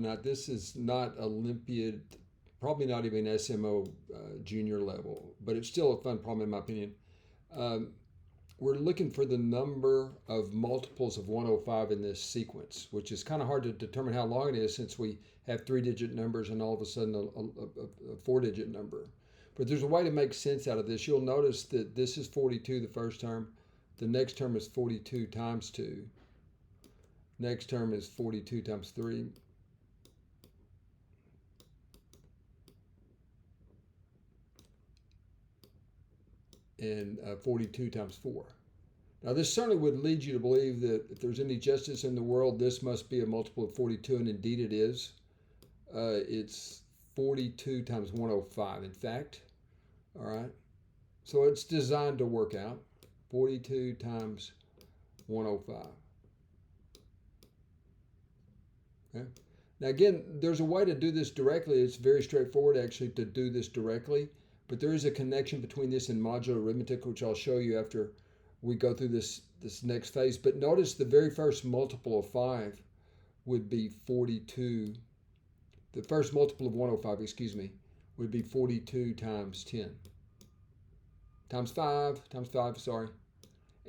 Now, this is not Olympiad, probably not even SMO junior level, but it's still a fun problem in my opinion. Um, we're looking for the number of multiples of 105 in this sequence, which is kind of hard to determine how long it is since we have three-digit numbers and all of a sudden a four-digit number. But there's a way to make sense out of this. You'll notice that this is 42 the first term. The next term is 42 times 2. Next term is 42 times 3. And 42 times 4. Now, this certainly would lead you to believe that if there's any justice in the world, this must be a multiple of 42, and indeed it is. It's 42 times 105, in fact. All right. So it's designed to work out. 42 times 105. Okay. Now, again, there's a way to do this directly. It's very straightforward, actually, to do this directly. But there is a connection between this and modular arithmetic, which I'll show you after we go through this next phase. But notice the very first multiple of 5 would be 42. The first multiple of 105, excuse me, would be 42 times 10. Times 5, sorry.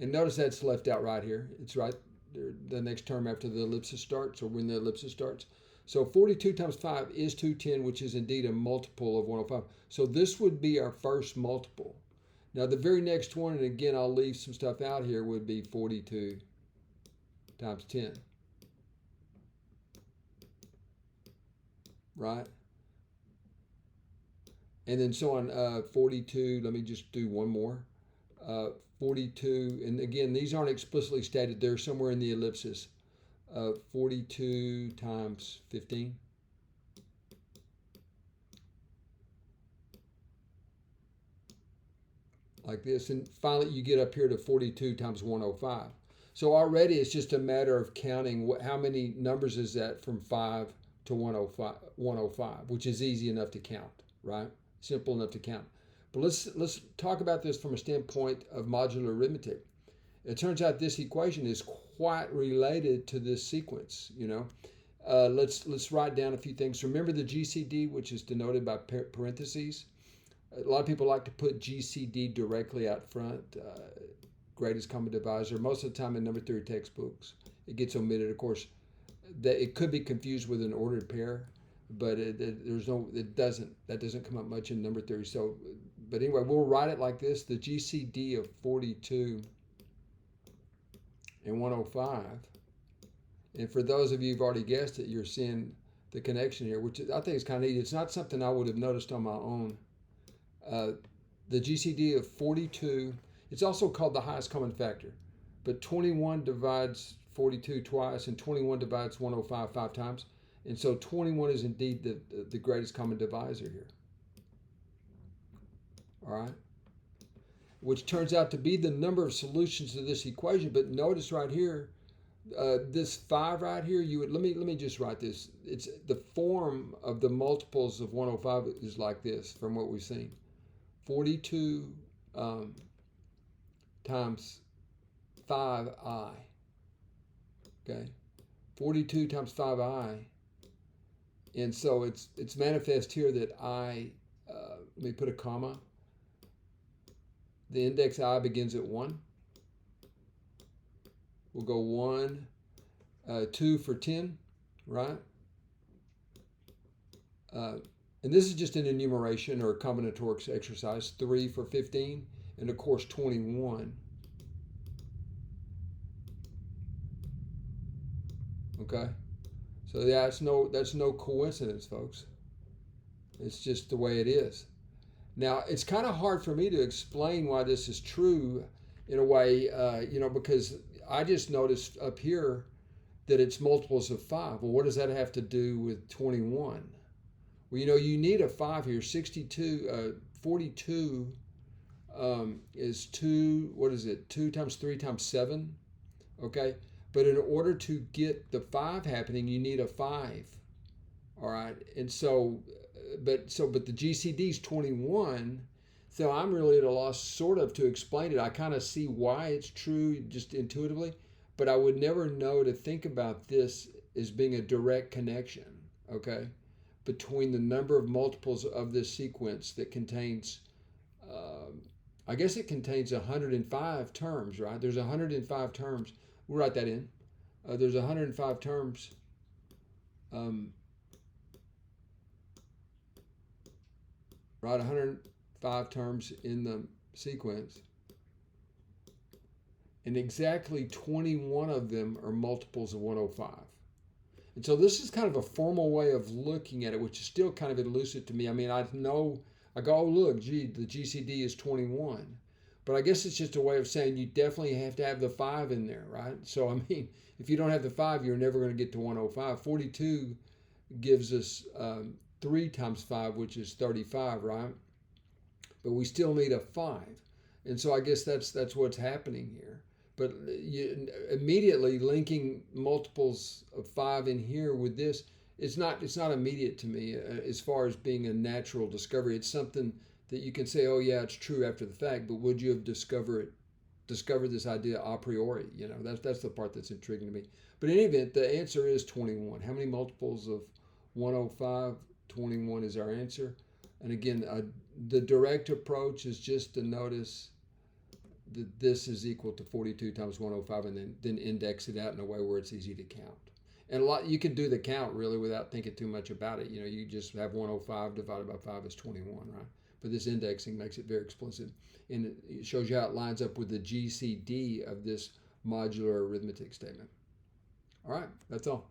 And notice that's left out right here. It's right there, the next term after the ellipsis starts, or when the ellipsis starts. So 42 times 5 is 210, which is indeed a multiple of 105. So this would be our first multiple. Now the very next one, and again I'll leave some stuff out here, would be 42 times 10. Right? And then so on, 42, let me just do one more. 42, and again, these aren't explicitly stated. They're somewhere in the ellipsis. 42 times 15. Like this. And finally, you get up here to 42 times 105. So already it's just a matter of counting how many numbers is that from 5 to 105, which is easy enough to count, right? Simple enough to count. But let's talk about this from a standpoint of modular arithmetic. It turns out this equation is quite related to this sequence. Let's write down a few things. Remember the GCD, which is denoted by parentheses. A lot of people like to put GCD directly out front. Greatest common divisor. Most of the time in number theory textbooks, it gets omitted. Of course, that it could be confused with an ordered pair, but that doesn't come up much in number theory. So, but anyway, we'll write it like this: the GCD of 42 and 105. And for those of you who've already guessed it, you're seeing the connection here, which I think is kind of neat. It's not something I would have noticed on my own. The GCD of 42, it's also called the highest common factor, but 21 divides 42 twice, and 21 divides 105 5 times. And so 21 is indeed the greatest common divisor here. All right? Which turns out to be the number of solutions to this equation. But notice right here, this 5 right here, let me just write this. It's the form of the multiples of 105 is like this from what we've seen. 42 times 5i. Okay, 42 times 5i. And so it's manifest here that I, let me put a comma. The index I begins at 1. We'll go 1, 2 for 10, right? And this is just an enumeration or a combinatorics exercise. 3 for 15, and of course 21. Okay, so that's no coincidence, folks. It's just the way it is. Now, it's kind of hard for me to explain why this is true in a way, because I just noticed up here that it's multiples of 5. Well, what does that have to do with 21? Well, you need a 5 here. 42 is 2, what is it? 2 times 3 times 7, okay? But in order to get the 5 happening, you need a 5, all right? And so, but the GCD is 21, so I'm really at a loss sort of to explain it. I kind of see why it's true just intuitively, but I would never know to think about this as being a direct connection, okay, between the number of multiples of this sequence that contains, I guess it contains 105 terms, right? There's 105 terms. We'll write that in. There's 105 terms. Right, 105 terms in the sequence. And exactly 21 of them are multiples of 105. And so this is kind of a formal way of looking at it, which is still kind of elusive to me. I mean, I know, I go, oh, look, gee, the GCD is 21. But I guess it's just a way of saying you definitely have to have the 5 in there, right? So, I mean, if you don't have the 5, you're never going to get to 105. 42 gives us 3 times 5, which is 35, right? But we still need a 5. And so I guess that's what's happening here. But immediately linking multiples of 5 in here with this, it's not immediate to me as far as being a natural discovery. It's something that you can say, oh yeah, it's true after the fact, but would you have discovered this idea a priori? You know, that's the part that's intriguing to me. But in any event, the answer is 21. How many multiples of 105? 21 is our answer. And again, the direct approach is just to notice that this is equal to 42 times 105 and then index it out in a way where it's easy to count. And you can do the count really without thinking too much about it. You know, you just have 105 divided by 5 is 21, right? But this indexing makes it very explicit. And it shows you how it lines up with the GCD of this modular arithmetic statement. All right, that's all.